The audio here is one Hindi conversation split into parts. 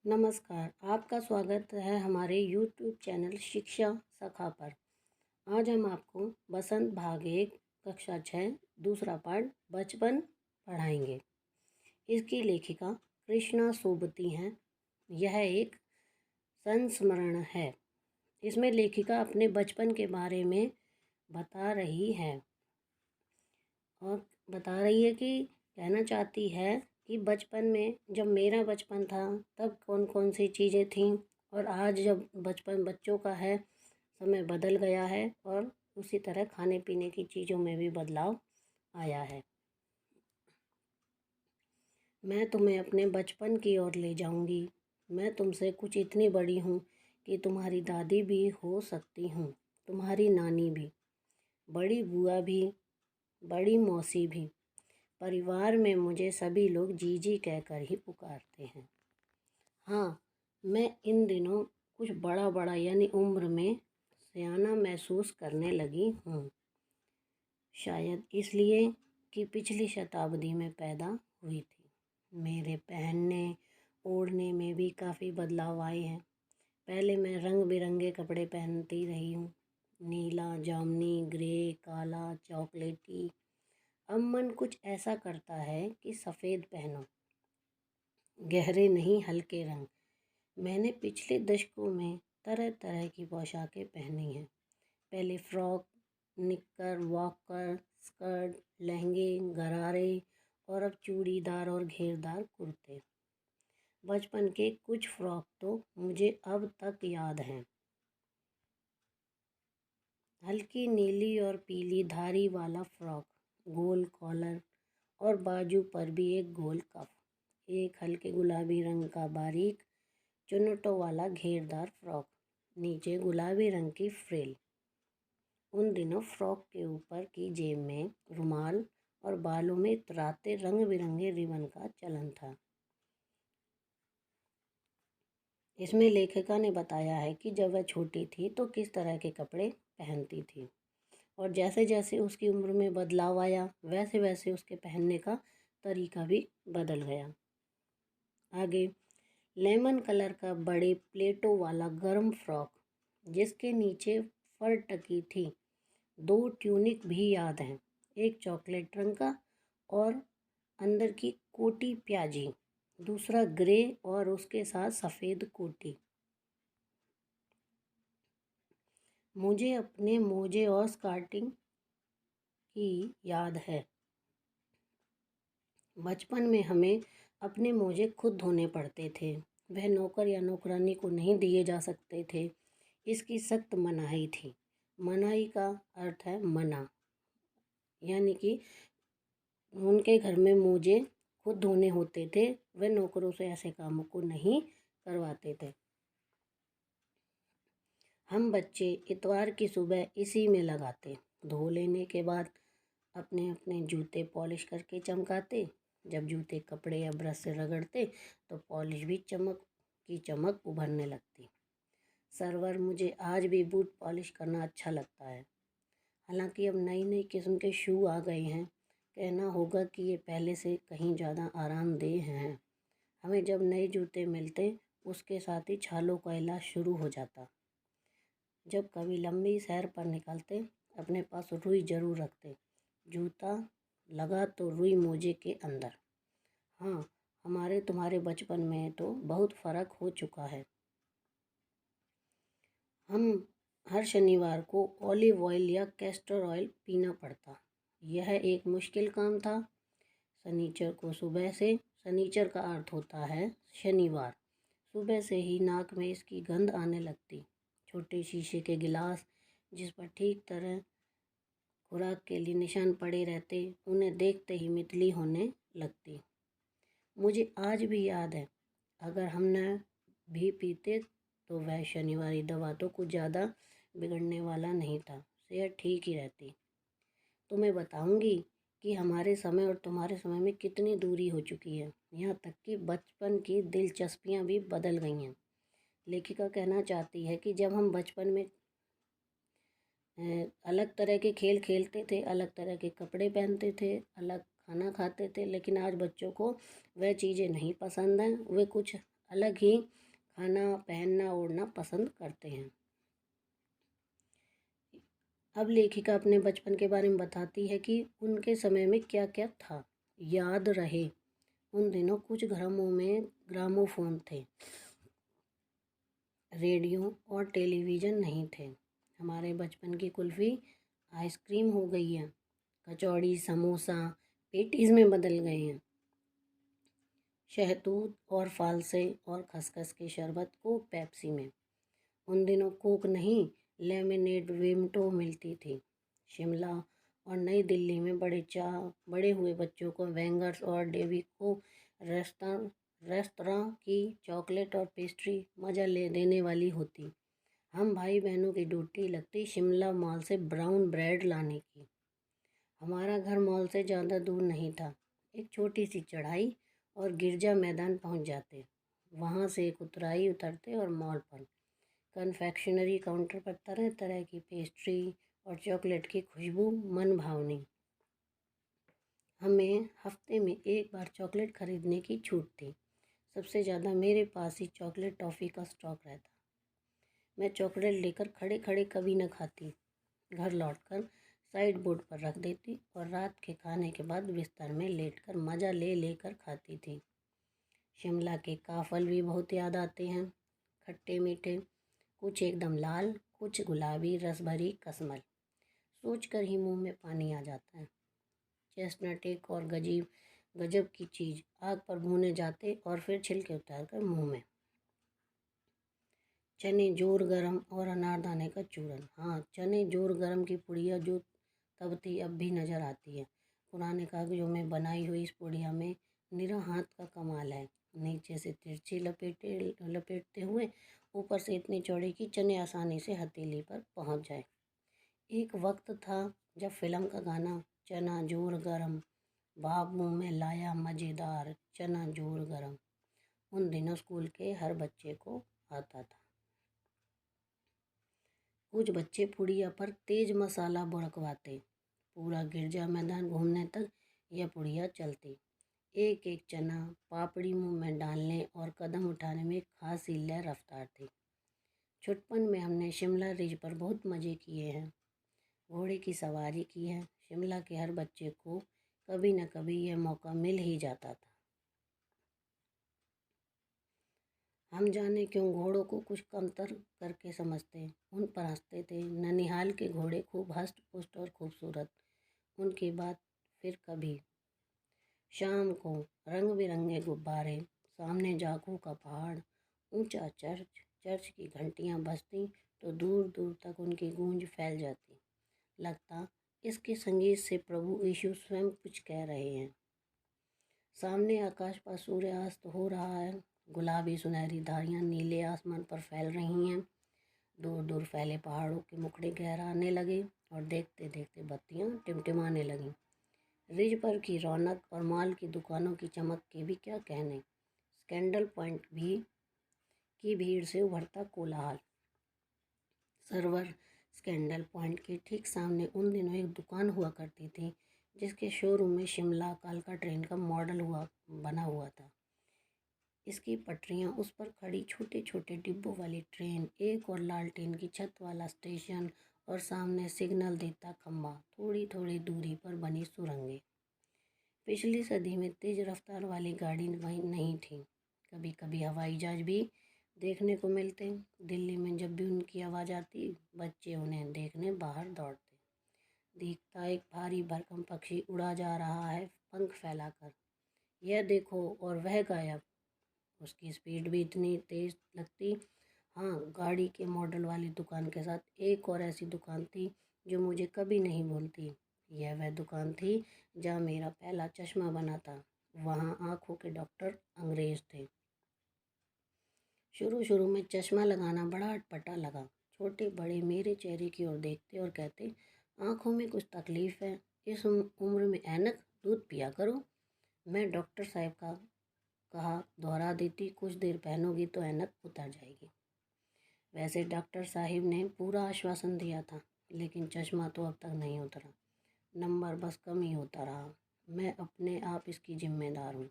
नमस्कार, आपका स्वागत है हमारे YouTube चैनल शिक्षा सखा पर। आज हम आपको बसंत भाग 1 कक्षा 6 दूसरा पाठ बचपन पढ़ाएंगे। इसकी लेखिका कृष्णा सोबती हैं। यह एक संस्मरण है। इसमें लेखिका अपने बचपन के बारे में बता रही है और बता रही है कि कहना चाहती है कि बचपन में जब मेरा बचपन था तब कौन कौन सी चीज़ें थीं और आज जब बचपन बच्चों का है समय बदल गया है और उसी तरह खाने पीने की चीज़ों में भी बदलाव आया है। मैं तुम्हें अपने बचपन की ओर ले जाऊंगी। मैं तुमसे कुछ इतनी बड़ी हूँ कि तुम्हारी दादी भी हो सकती हूँ, तुम्हारी नानी भी, बड़ी बुआ भी, बड़ी मौसी भी। परिवार में मुझे सभी लोग जीजी कहकर ही पुकारते हैं। हाँ, मैं इन दिनों कुछ बड़ा बड़ा यानी उम्र में सयाना महसूस करने लगी हूँ। शायद इसलिए कि पिछली शताब्दी में पैदा हुई थी। मेरे पहनने ओढ़ने में भी काफ़ी बदलाव आए हैं। पहले मैं रंग बिरंगे कपड़े पहनती रही हूँ, नीला, जामुनी, ग्रे, काला, चॉकलेटी। अब मन कुछ ऐसा करता है कि सफ़ेद पहनो, गहरे नहीं हल्के रंग। मैंने पिछले दशकों में तरह तरह की पोशाकें पहनी हैं। पहले फ्रॉक, निक्कर, वॉकर, स्कर्ट, लहंगे, गरारे और अब चूड़ीदार और घेरदार कुर्ते। बचपन के कुछ फ्रॉक तो मुझे अब तक याद हैं। हल्की नीली और पीली धारी वाला फ्रॉक, गोल कॉलर और बाजू पर भी एक गोल कफ। एक हल्के गुलाबी रंग का बारीक चुन्नटों वाला घेरदार फ्रॉक, नीचे गुलाबी रंग की फ्रिल। उन दिनों फ्रॉक के ऊपर की जेब में रुमाल और बालों में इतराते रंग बिरंगे रिबन का चलन था। इसमें लेखिका ने बताया है कि जब वह छोटी थी तो किस तरह के कपड़े पहनती थी और जैसे जैसे उसकी उम्र में बदलाव आया वैसे वैसे उसके पहनने का तरीका भी बदल गया। आगे लेमन कलर का बड़े प्लेटों वाला गर्म फ्रॉक जिसके नीचे फर टकी थी। 2 ट्यूनिक भी याद हैं, एक चॉकलेट रंग का और अंदर की कोटी प्याजी, दूसरा ग्रे और उसके साथ सफ़ेद कोटी। मुझे अपने मोजे और स्कार्टिंग की याद है। बचपन में हमें अपने मोजे खुद धोने पड़ते थे। वह नौकर या नौकरानी को नहीं दिए जा सकते थे। इसकी सख्त मनाही थी। मनाही का अर्थ है मना, यानी कि उनके घर में मोजे खुद धोने होते थे। वह नौकरों से ऐसे कामों को नहीं करवाते थे। हम बच्चे इतवार की सुबह इसी में लगाते। धो लेने के बाद अपने अपने जूते पॉलिश करके चमकाते। जब जूते कपड़े या ब्रश से रगड़ते तो पॉलिश भी चमक उभरने लगती। सरवर मुझे आज भी बूट पॉलिश करना अच्छा लगता है। हालांकि अब नई नई किस्म के शू आ गए हैं। कहना होगा कि ये पहले से कहीं ज़्यादा आरामदेह हैं। हमें जब नए जूते मिलते उसके साथ ही छालों का इलाज शुरू हो जाता। जब कभी लंबी सैर पर निकलते अपने पास रुई ज़रूर रखते। जूता लगा तो रुई मोजे के अंदर। हाँ, हमारे तुम्हारे बचपन में तो बहुत फ़र्क हो चुका है। हम हर शनिवार को ऑलिव ऑयल या कैस्टर ऑयल पीना पड़ता। यह एक मुश्किल काम था। शनिचर का अर्थ होता है शनिवार। सुबह से ही नाक में इसकी गंध आने लगती। छोटे शीशे के गिलास जिस पर ठीक तरह खुराक के लिए निशान पड़े रहते, उन्हें देखते ही मितली होने लगती। मुझे आज भी याद है, अगर हम न भी पीते तो वह शनिवारी दवा तो कुछ ज़्यादा बिगड़ने वाला नहीं था। सेहत ठीक ही रहती। तुम्हें बताऊंगी कि हमारे समय और तुम्हारे समय में कितनी दूरी हो चुकी है। यहाँ तक कि बचपन की दिलचस्पियाँ भी बदल गई हैं। लेखिका कहना चाहती है कि जब हम बचपन में अलग तरह के खेल खेलते थे, अलग तरह के कपड़े पहनते थे, अलग खाना खाते थे, लेकिन आज बच्चों को वह चीज़ें नहीं पसंद हैं। वे कुछ अलग ही खाना, पहनना, ओढ़ना पसंद करते हैं। अब लेखिका अपने बचपन के बारे में बताती है कि उनके समय में क्या क्या था। याद रहे, उन दिनों कुछ घरों में ग्रामोफोन थे, रेडियो और टेलीविज़न नहीं थे। हमारे बचपन की कुल्फ़ी आइसक्रीम हो गई है, कचौड़ी, समोसा पेटीज़ में बदल गए हैं। शहतूत और फालसे और खसखस के शरबत को पेप्सी में। उन दिनों कोक नहीं, लेमनेड विमटो मिलती थी। शिमला और नई दिल्ली में बड़े हुए बच्चों को वेंगर्स और डेविको रेस्तरां की चॉकलेट और पेस्ट्री मज़ा ले देने वाली होती। हम भाई बहनों की ड्यूटी लगती शिमला मॉल से ब्राउन ब्रेड लाने की। हमारा घर मॉल से ज़्यादा दूर नहीं था, एक छोटी सी चढ़ाई और गिरजा मैदान पहुंच जाते। वहां से एक उतराई उतरते और मॉल पर कन्फेक्शनरी काउंटर पर तरह तरह की पेस्ट्री और चॉकलेट की खुशबू मन भावनी। हमें हफ्ते में एक बार चॉकलेट खरीदने की छूट थी। सबसे ज़्यादा मेरे पास ही चॉकलेट टॉफ़ी का स्टॉक रहता। मैं चॉकलेट लेकर खड़े खड़े कभी न खाती, घर लौटकर साइड बोर्ड पर रख देती और रात के खाने के बाद बिस्तर में लेटकर मज़ा ले लेकर खाती थी। शिमला के काफल भी बहुत याद आते हैं, खट्टे मीठे, कुछ एकदम लाल, कुछ गुलाबी, रस भरी कसमल। सोचकर ही मुंह में पानी आ जाता है। चेस्टनट एक और गजब की चीज़, आग पर भूने जाते और फिर छिलके उतार कर मुँह में। चने जोर गरम और अनारदाने का चूरन। हाँ, चने जोर गरम की पुड़िया जो तब थी अब भी नज़र आती है। पुराने कागजों में बनाई हुई इस पुड़िया में निरा हाथ का कमाल है। नीचे से तिरछी लपेटते हुए, ऊपर से इतनी चौड़ी कि चने आसानी से हथेली पर पहुंच जाए। एक वक्त था जब फिल्म का गाना चना जोर गरम, बाप मुँह में लाया मज़ेदार चना जोर गरम, उन दिनों स्कूल के हर बच्चे को आता था। कुछ बच्चे पुड़िया पर तेज मसाला बुड़कवाते। पूरा गिरजा मैदान घूमने तक यह पुड़िया चलती। एक एक चना पापड़ी मुंह में डालने और कदम उठाने में खास ही लय रफ्तार थी। छुटपन में हमने शिमला रिज पर बहुत मज़े किए हैं, घोड़े की सवारी की है। शिमला के हर बच्चे को कभी न कभी यह मौका मिल ही जाता था। हम जाने क्यों घोड़ों को कुछ कमतर करके समझते, उन पर हंसते थे। ननिहाल के घोड़े खूब हष्ट पुष्ट और खूबसूरत, उनकी बात फिर कभी। शाम को रंग बिरंगे गुब्बारे, सामने जाखू का पहाड़, ऊंचा चर्च, चर्च की घंटियां बजती तो दूर दूर तक उनकी गूंज फैल जाती। लगता इसके संगीत से प्रभु यीशु स्वयं कुछ कह रहे हैं। सामने आकाश पर सूर्यास्त हो रहा है, गुलाबी सुनहरी धारियां नीले आसमान पर फैल रही हैं। दूर दूर फैले पहाड़ों के मुखड़े गहराने लगे और देखते देखते बत्तियां टिमटिमाने लगीं। रिज पर की रौनक और माल की दुकानों की चमक के भी क्या कहने। स्कैंडल पॉइंट भी की भीड़ से उभरता कोलाहल। सर्वर स्कैंडल पॉइंट के ठीक सामने उन दिनों एक दुकान हुआ करती थी जिसके शोरूम में शिमला कालका ट्रेन का मॉडल बना हुआ था। इसकी पटरियां, उस पर खड़ी छोटे छोटे डिब्बों वाली ट्रेन, एक और लालटेन की छत वाला स्टेशन और सामने सिग्नल देता खंबा, थोड़ी थोड़ी दूरी पर बनी सुरंगें। पिछली सदी में तेज रफ्तार वाली गाड़ी वहीं नहीं थी। कभी कभी हवाई जहाज भी देखने को मिलते। दिल्ली में जब भी उनकी आवाज़ आती, बच्चे उन्हें देखने बाहर दौड़ते। दिखता एक भारी भरकम पक्षी उड़ा जा रहा है पंख फैलाकर, यह देखो, और वह गायब। उसकी स्पीड भी इतनी तेज लगती। हाँ, गाड़ी के मॉडल वाली दुकान के साथ एक और ऐसी दुकान थी जो मुझे कभी नहीं भूलती। यह वह दुकान थी जहाँ मेरा पहला चश्मा बना था। वहाँ आँखों के डॉक्टर अंग्रेज थे। शुरू शुरू में चश्मा लगाना बड़ा अटपटा लगा। छोटे बड़े मेरे चेहरे की ओर देखते और कहते, आँखों में कुछ तकलीफ़ है, इस उम्र में ऐनक, दूध पिया करो। मैं डॉक्टर साहब का कहा दोहरा देती, कुछ देर पहनोगी तो ऐनक उतर जाएगी। वैसे डॉक्टर साहिब ने पूरा आश्वासन दिया था, लेकिन चश्मा तो अब तक नहीं उतरा। नंबर बस कम ही होता रहा। मैं अपने आप इसकी जिम्मेदार हूँ।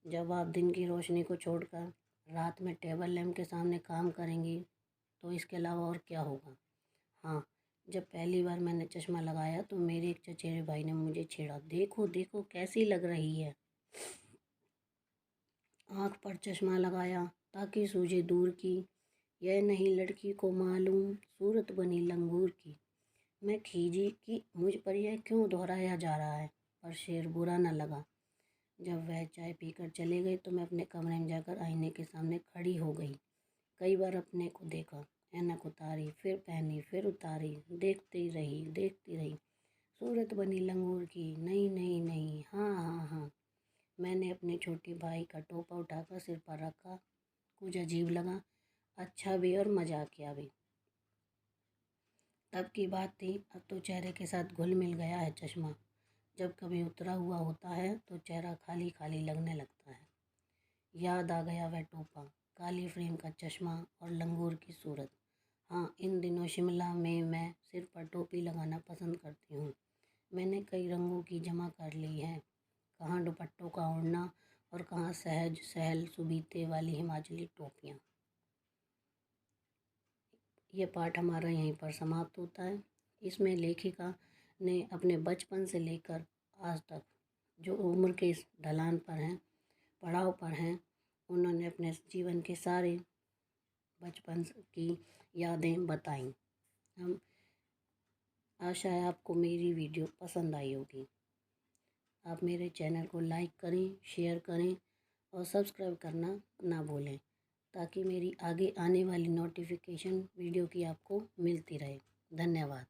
जब आप दिन की रोशनी को छोड़कर रात में टेबल लैंप के सामने काम करेंगी तो इसके अलावा और क्या होगा। हाँ, जब पहली बार मैंने चश्मा लगाया तो मेरे एक चचेरे भाई ने मुझे छेड़ा, देखो देखो कैसी लग रही है। आँख पर चश्मा लगाया ताकि सूझे दूर की, यह नहीं लड़की को मालूम सूरत बनी लंगूर की। मैं खीजी कि मुझ पर यह क्यों दोहराया जा रहा है, पर शेर बुरा न लगा। जब वह चाय पीकर चले गए तो मैं अपने कमरे में जाकर आईने के सामने खड़ी हो गई। कई बार अपने को देखा, ऐनक उतारी, फिर पहनी, फिर उतारी, देखती रही। सूरत बनी लंगूर की, नहीं नहीं नहीं, हाँ हाँ हाँ। मैंने अपने छोटे भाई का टोपा उठाकर सिर पर रखा। कुछ अजीब लगा, अच्छा भी और मजाकिया भी। तब की बात थी, अब तो चेहरे के साथ घुल मिल गया है चश्मा। जब कभी उतरा हुआ होता है तो चेहरा खाली खाली लगने लगता है। याद आ गया वह टोपा, काली फ्रेम का चश्मा और लंगूर की सूरत। हाँ, इन दिनों शिमला में मैं सिर पर टोपी लगाना पसंद करती हूँ। मैंने कई रंगों की जमा कर ली है, कहाँ दुपट्टों का ओढ़ना और कहाँ सहज सहल सुबीते वाली हिमाचली टोपियाँ। ये पाठ हमारा यहीं पर समाप्त होता है। इसमें लेखिका ने अपने बचपन से लेकर आज तक जो उम्र के इस ढलान पर हैं, पड़ाव पर हैं, उन्होंने अपने जीवन के सारे बचपन की यादें बताईं। हम आशा है आपको मेरी वीडियो पसंद आई होगी। आप मेरे चैनल को लाइक करें, शेयर करें और सब्सक्राइब करना ना भूलें, ताकि मेरी आगे आने वाली नोटिफिकेशन वीडियो की आपको मिलती रहे। धन्यवाद।